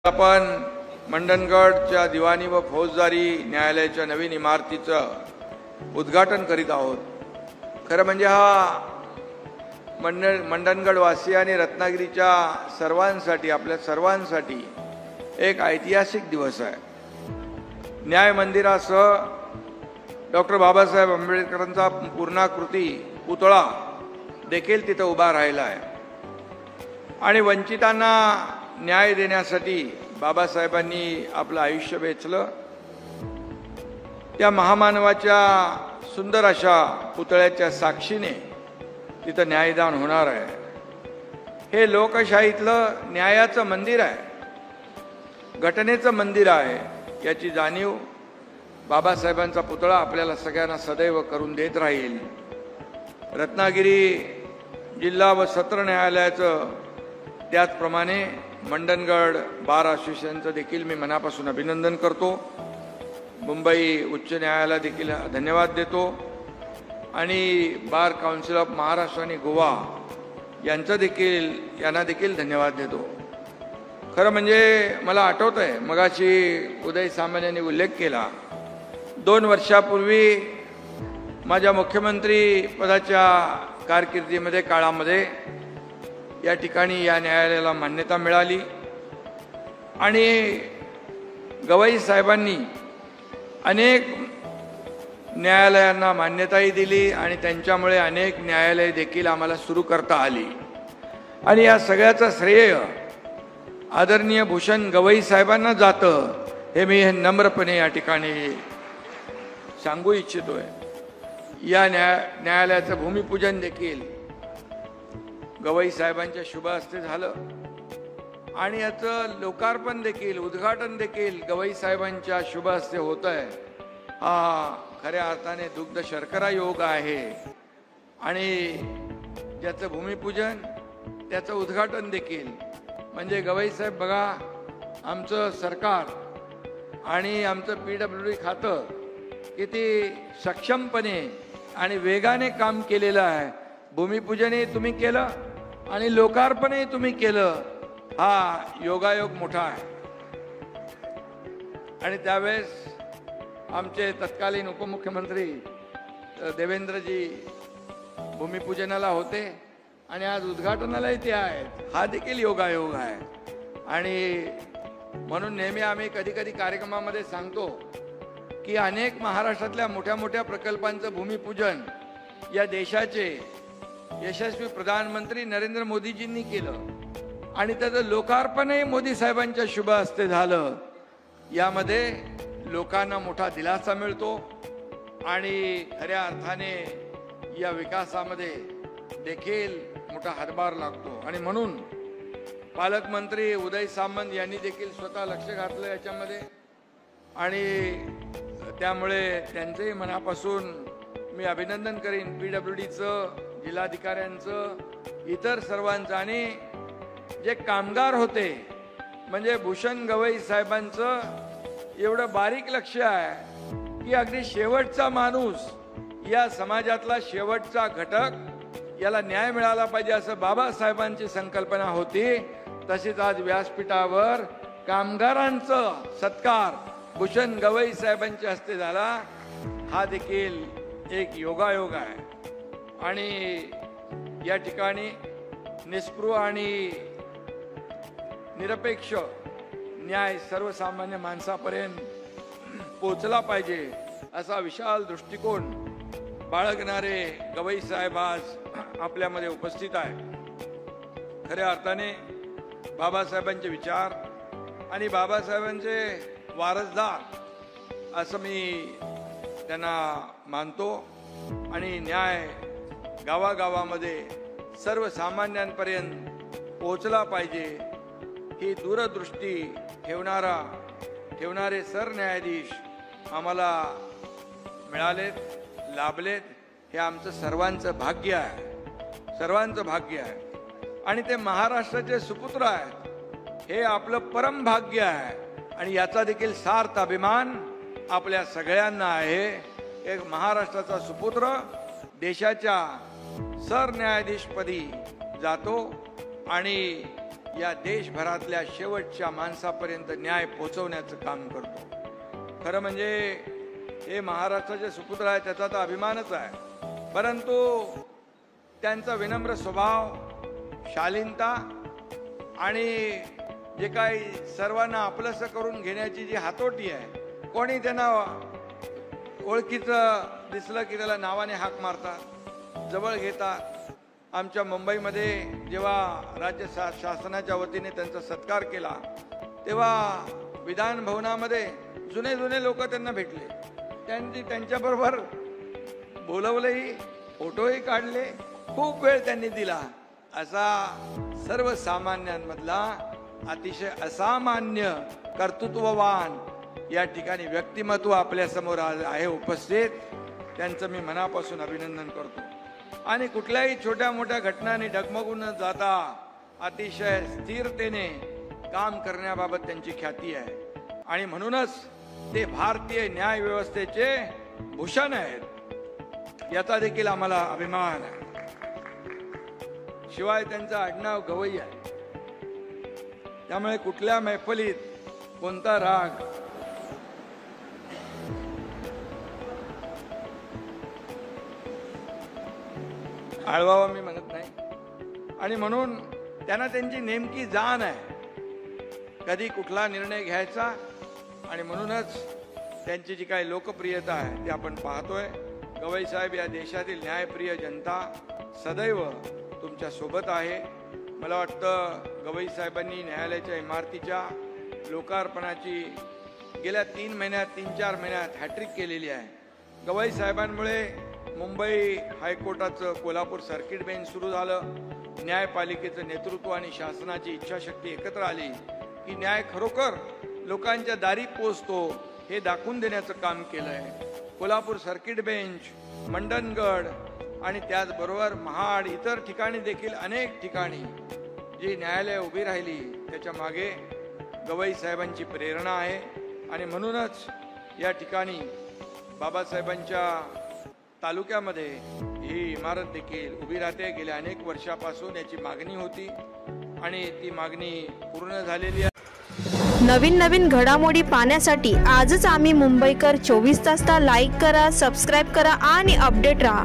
आपण मंडणगडच्या दिवाणी व फौजदारी न्यायालयाच्या नवीन इमारतीचं उद्घाटन करीत आहोत। खरं म्हणजे हा मंडणगड वासी आणि रत्नागिरीच्या सर्वांसाठी, आपल्या सर्वांसाठी एक ऐतिहासिक दिवस आहे। न्याय मंदिरासह डॉक्टर बाबासाहेब आंबेडकरांचा पूर्णाकृती पुतळा देखील तिथे उभा राहिला आहे आणि वंचितांना न्याय देण्यासाठी बाबासाहेबांनी आपलं आयुष्य वेचलं। त्या महामानवाच्या सुंदर अशा पुतळ्याच्या साक्षीने तिथं न्यायदान होणार आहे। हे लोकशाहीतलं न्यायाचं मंदिर आहे, घटनेचं मंदिर आहे, याची जाणीव बाबासाहेबांचा पुतळा आपल्याला सगळ्यांना सदैव करून देत राहील। रत्नागिरी जिल्हा व सत्र न्यायालयाचं त्याचप्रमाणे मंडणगड बार असोसिएशनचं देखील मी मनापासून अभिनंदन करतो। मुंबई उच्च न्यायालयाला देखील धन्यवाद देतो आणि बार काउन्सिल ऑफ महाराष्ट्र आणि गोवा यांना देखील धन्यवाद देतो। खरं म्हणजे मला आठवत आहे, मगाशी उदय सामंत यांनी उल्लेख केला, 2 वर्षापूर्वी माझ्या मुख्यमंत्री पदाच्या कारकिर्दीमध्ये काळामध्ये या ठिकाणी या न्यायालयाला मान्यता मिळाली आणि गवई साहेबांनी अनेक न्यायालयांना मान्यताही दिली आणि त्यांच्यामुळे अनेक न्यायालये देखील आम्हाला सुरू करता आली आणि या सगळ्याचं श्रेय आदरणीय भूषण गवई साहेबांना जातं, हे मी नम्रपणे या ठिकाणी सांगू इच्छितोय। या न्यायालयाचं भूमिपूजन देखील गवई साहेबांच्या शुभ हस्ते झालं आणि याचं लोकार्पण देखील, उद्घाटन देखील गवई साहेबांच्या शुभ हस्ते होत आहे। हा खऱ्या अर्थाने दुग्ध शर्करा योग आहे आणि ज्याचं भूमिपूजन, त्याचं उद्घाटन देखील म्हणजे गवई साहेब बघा, आमचं सरकार आणि आमचं PWD खातं किती सक्षमपणे आणि वेगाने काम केलेलं आहे। भूमिपूजनही तुम्ही केलं आणि लोकार्पणही तुम्ही केलं, हा योगायोग मोठा आहे। आणि त्यावेळेस आमचे तत्कालीन उपमुख्यमंत्री देवेंद्रजी भूमिपूजनाला होते आणि आज उद्घाटनालाही ते आहेत, हा देखील योगायोग आहे। आणि म्हणून नेहमी आम्ही कधी कधी कार्यक्रमामध्ये सांगतो की अनेक महाराष्ट्रातल्या मोठ्या मोठ्या प्रकल्पांचं भूमिपूजन या देशाचे यशस्वी प्रधानमंत्री नरेंद्र मोदीजींनी केलं आणि त्याचं लोकार्पणही मोदी साहेबांच्या शुभ हस्ते झालं। यामध्ये लोकांना मोठा दिलासा मिळतो आणि खऱ्या अर्थाने या विकासामध्ये देखील मोठा हातभार लागतो आणि म्हणून पालकमंत्री उदय सामंत यांनी देखील स्वतः लक्ष घातलं याच्यामध्ये आणि त्यामुळे त्यांचंही मनापासून मी अभिनंदन करीन। PWDचं, जिल्हाधिकाऱ्यांचं, इतर सर्वांचं आणि जे कामगार होते म्हणजे भूषण गवई साहेबांचं एवढं बारीक लक्ष आहे की अगदी शेवटचा माणूस, या समाजातला शेवटचा घटक याला न्याय मिळाला पाहिजे असं बाबासाहेबांची संकल्पना होती। तसेच आज व्यासपीठावर कामगारांचं सत्कार भूषण गवई साहेबांच्या हस्ते झाला, हा देखील एक योगायोग आहे। आणि या ठिकाणी निष्पृह आणि निरपेक्ष न्याय सर्वसामान्य माणसापर्यंत पोचला पाहिजे असा विशाल दृष्टिकोन बाळगणारे गवई साहेब आज आपल्यामध्ये उपस्थित आहे। खऱ्या अर्थाने बाबासाहेबांचे विचार आणि बाबासाहेबांचे वारसदार असं मी त्यांना मानतो आणि न्याय गावागावामध्ये सर्वसामान्यांपर्यंत पोहोचला पाहिजे ही दूरदृष्टी ठेवणारे सरन्यायाधीश आम्हाला मिळालेत, लाभलेत, हे आमचं सर्वांचं भाग्य आहे, सर्वांचं भाग्य आहे आणि ते महाराष्ट्राचे सुपुत्र आहेत, हे आपलं परम भाग्य आहे आणि याचा देखील सार्थ अभिमान आपल्या सगळ्यांना आहे। एक महाराष्ट्राचा सुपुत्र देशाच्या सरन्यायाधीशपदी जातो आणि या देशभरातल्या शेवटच्या माणसापर्यंत न्याय पोहोचवण्याचं काम करतो। खरं म्हणजे हे महाराष्ट्राचे सुपुत्र आहे, त्याचा तर अभिमानच आहे, परंतु त्यांचा विनम्र स्वभाव, शालीनता आणि जे काही सर्वांना आपलंसं करून घेण्याची जी हातोटी आहे, कोणी त्यांना ओळखीचं दिसलं की त्याला नावाने हाक मारतात, जवळ घेतात। आमच्या मुंबईमध्ये जेव्हा राज्य शासनाच्या वतीने त्यांचा सत्कार केला तेव्हा विधान भवनामध्ये जुने लोक त्यांना भेटले, त्यांच्याबरोबर बोलवलंही, फोटोही काढले, खूप वेळ त्यांनी दिला। असा सर्वसामान्यांमधला अतिशय असामान्य कर्तृत्ववान या ठिकाणी व्यक्तिमत्व आपल्या समोर आहे उपस्थित, त्यांचं मी मनापासून अभिनंदन करतो। आणि कुठल्याही छोट्या मोठ्या घटनांनी डगमगून न जाता अतिशय स्थिरतेने काम करण्याबाबत त्यांची ख्याती आहे आणि म्हणूनच ते भारतीय न्याय व्यवस्थेचे भूषण आहेत, याचा देखील आम्हाला अभिमान आहे। शिवाय त्यांचं आडनाव गवई आहे, त्यामुळे कुठल्या मैफलीत कोणता राग आळवावा मी म्हणत नाही। आणि म्हणून त्यांना त्यांची नेमकी जाण आहे कधी कुठला निर्णय घ्यायचा, आणि म्हणूनच त्यांची जी काही लोकप्रियता आहे ते आपण पाहतोय। गवई साहेब, या देशातील न्यायप्रिय जनता सदैव तुमच्या सोबत आहे। मला वाटतं गवई साहेबांनी न्यायालयाच्या इमारतीच्या लोकार्पणाची गेल्या 3 महिन्यात 3-4 महिन्यात हॅट्रिक केलेली आहे। गवई साहेबांमुळे मुंबई हायकोर्टाचं कोल्हापूर सर्किट बेंच सुरू झालं, न्यायपालिकेचं नेतृत्व आणि शासनाची इच्छाशक्ती एकत्र आली की न्याय खरोखर लोकांच्या दारी पोचतो हे दाखवून देण्याचं काम केलंय। कोल्हापूर सर्किट बेंच, मंडनगड आणि त्याचबरोबर महाड, इतर ठिकाणी देखील अनेक ठिकाणी जी न्यायालय उभी राहिली त्याच्या मागे गवई साहेबांची प्रेरणा आहे। आणि म्हणूनच या ठिकाणी बाबासाहेबांच्या तालुक्यामध्ये ही इमारत देखील उभी राहते। गेल्या अनेक वर्षापासून याची मागणी होती आणि ती मागणी पूर्ण झालेली आहे। नवीन घडामोडी पाहण्यासाठी आजच आम्ही मुंबईकर 24 तासला लाईक करा, सबस्क्राईब करा आणि अपडेट रहा।